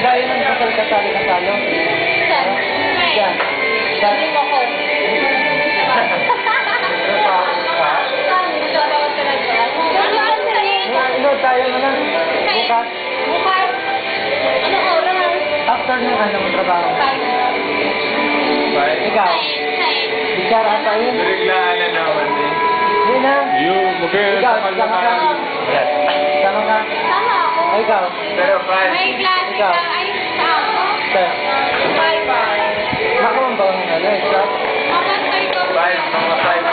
tayo ng kasal kasali-kasalo. Saan? Diyan. Sabi mo ko. Inood tayo mo na. Bukas. Bukas. Anong oras? After ng mong trabaho. Ikaw. Bicara tayo. Biglaan na naman eh. Hindi na. Ikaw, Magkaya sama ka. Sama ka. Sama ako. O, ikaw. Pero fine. May klase Ikaw. ka. Ay, ako. Sir. Bye-bye. Ako ang bawang ano, stop. Mamantay ka. Five, mga five